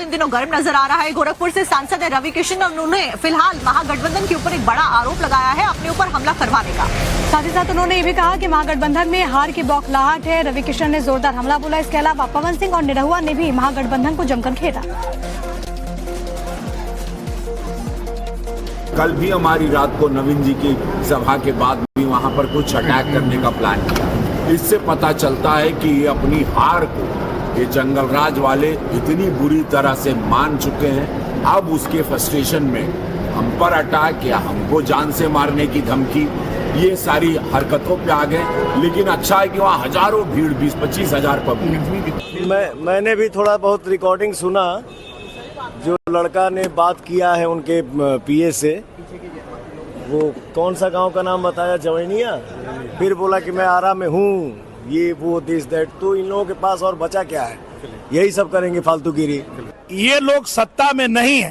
इन दिनों गर्म नजर आ रहा है गोरखपुर से सांसद है रवि किशन और उन्होंने फिलहाल महागठबंधन के ऊपर एक बड़ा आरोप लगाया है अपने ऊपर हमला करवाने का। साथ ही साथ उन्होंने ये भी कहा कि महागठबंधन में हार की बौखलाहट है। रवि किशन ने जोरदार हमला बोला। इसके अलावा पवन सिंह और निरहुआ ने भी महागठबंधन को जमकर घेरा। कल भी हमारी रात को नवीन जी की सभा के बाद भी वहां पर कुछ अटैक करने का प्लान किया। इससे पता चलता है कि ये अपनी हार को ये जंगलराज वाले इतनी बुरी तरह से मान चुके हैं। अब उसके फ्रस्ट्रेशन में हम पर अटैक या हमको जान से मारने की धमकी, ये सारी हरकतों पे आ गए। लेकिन अच्छा है कि वहाँ हजारों भीड़ 20-25 हजार पब्लिक। मैंने भी थोड़ा बहुत रिकॉर्डिंग सुना, जो लड़का ने बात किया है उनके पीए से, वो कौन सा गांव का नाम बताया, जवैनिया, फिर बोला कि मैं आरा में हूँ, ये वो दिस दैट। तो इन लोगों के पास और बचा क्या है? यही सब करेंगे फालतूगिरी। ये लोग सत्ता में नहीं है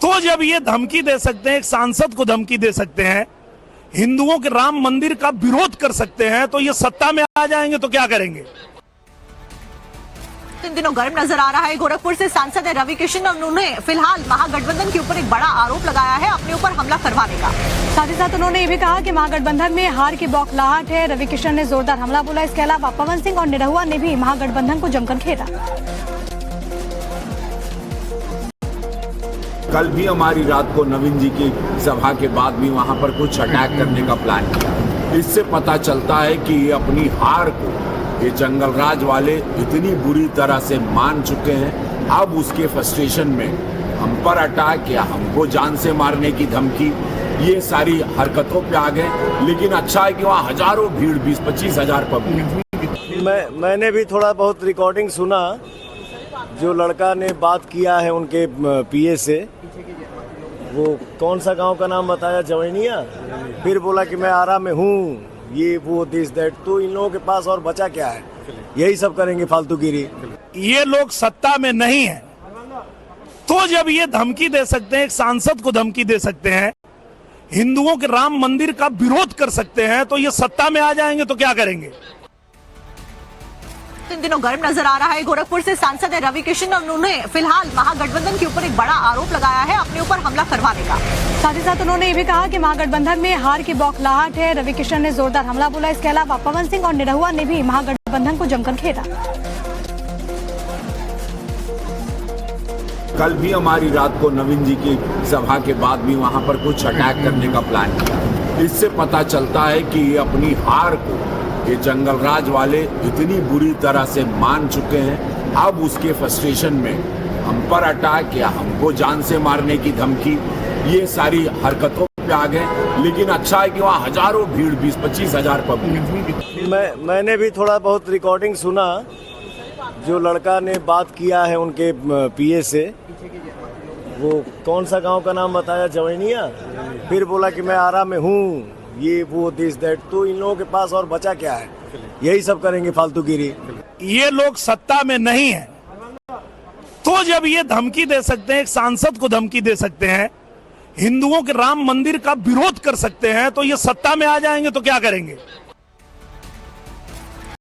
तो जब ये धमकी दे सकते हैं, एक सांसद को धमकी दे सकते हैं, हिंदुओं के राम मंदिर का विरोध कर सकते हैं, तो ये सत्ता में आ जाएंगे तो क्या करेंगे? इन दिनों गर्म नजर आ रहा है गोरखपुर से सांसद है रवि किशन और उन्होंने फिलहाल महागठबंधन के ऊपर एक बड़ा आरोप लगाया है अपने ऊपर हमला करवाने का। साथ ही साथ उन्होंने ये भी कहा कि महागठबंधन में हार की बौखलाहट है। रवि किशन ने जोरदार हमला बोला। इसके अलावा पवन सिंह और निरहुआ ने भी महागठबंधन को जमकर घेरा। कल भी हमारी रात को नवीन जी की सभा के बाद भी वहां पर कुछ अटैक करने का प्लान किया। इससे पता चलता है कि ये अपनी हार को ये जंगलराज वाले इतनी बुरी तरह से मान चुके हैं। अब उसके फ्रस्ट्रेशन में हम पर अटैक या हमको जान से मारने की धमकी, ये सारी हरकतों पे आ गए। लेकिन अच्छा है कि वहाँ हजारों भीड़ 20-25 हजार पब्लिक। मैंने भी थोड़ा बहुत रिकॉर्डिंग सुना, जो लड़का ने बात किया है उनके पीए से, वो कौन सा गांव का नाम बताया, जवैनिया, फिर बोला कि मैं आरा में हूँ, ये वो दिस दैट। तो इन लोगों के पास और बचा क्या है? यही सब करेंगे फालतूगिरी। ये लोग सत्ता में नहीं है तो जब ये धमकी दे सकते हैं, एक सांसद को धमकी दे सकते हैं, हिंदुओं के राम मंदिर का विरोध कर सकते हैं, तो ये सत्ता में आ जाएंगे तो क्या करेंगे? इन दिनों गर्म नजर आ रहा है गोरखपुर से सांसद है रवि किशन और उन्होंने फिलहाल महागठबंधन के ऊपर एक बड़ा आरोप लगाया है अपने ऊपर हमला करवाने का। साथ ही साथ उन्होंने ये भी कहा कि महागठबंधन में हार की बौखलाहट है। रवि किशन ने जोरदार हमला बोला। इसके अलावा पवन सिंह और निरहुआ ने भी महागठबंधन को जमकर घेरा। कल भी हमारी रात को नवीन जी की सभा के बाद भी वहां पर कुछ अटैक करने का प्लान किया। इससे पता चलता है कि ये अपनी हार को ये जंगलराज वाले इतनी बुरी तरह से मान चुके हैं। अब उसके फ्रस्ट्रेशन में हम पर अटैक या हमको जान से मारने की धमकी, ये सारी हरकतों पे आ गए। लेकिन अच्छा है कि वहाँ हजारों भीड़ 20-25 हजार पब्लिक। मैंने भी थोड़ा बहुत रिकॉर्डिंग सुना, जो लड़का ने बात किया है उनके पीए से, वो कौन सा गांव का नाम बताया, जवैनिया, फिर बोला कि मैं आरा में हूँ, ये वो दिस दैट। तो इन लोगों के पास और बचा क्या है? यही सब करेंगे फालतूगिरी। ये लोग सत्ता में नहीं है तो जब ये धमकी दे सकते हैं, एक सांसद को धमकी दे सकते हैं, हिंदुओं के राम मंदिर का विरोध कर सकते हैं, तो ये सत्ता में आ जाएंगे तो क्या करेंगे?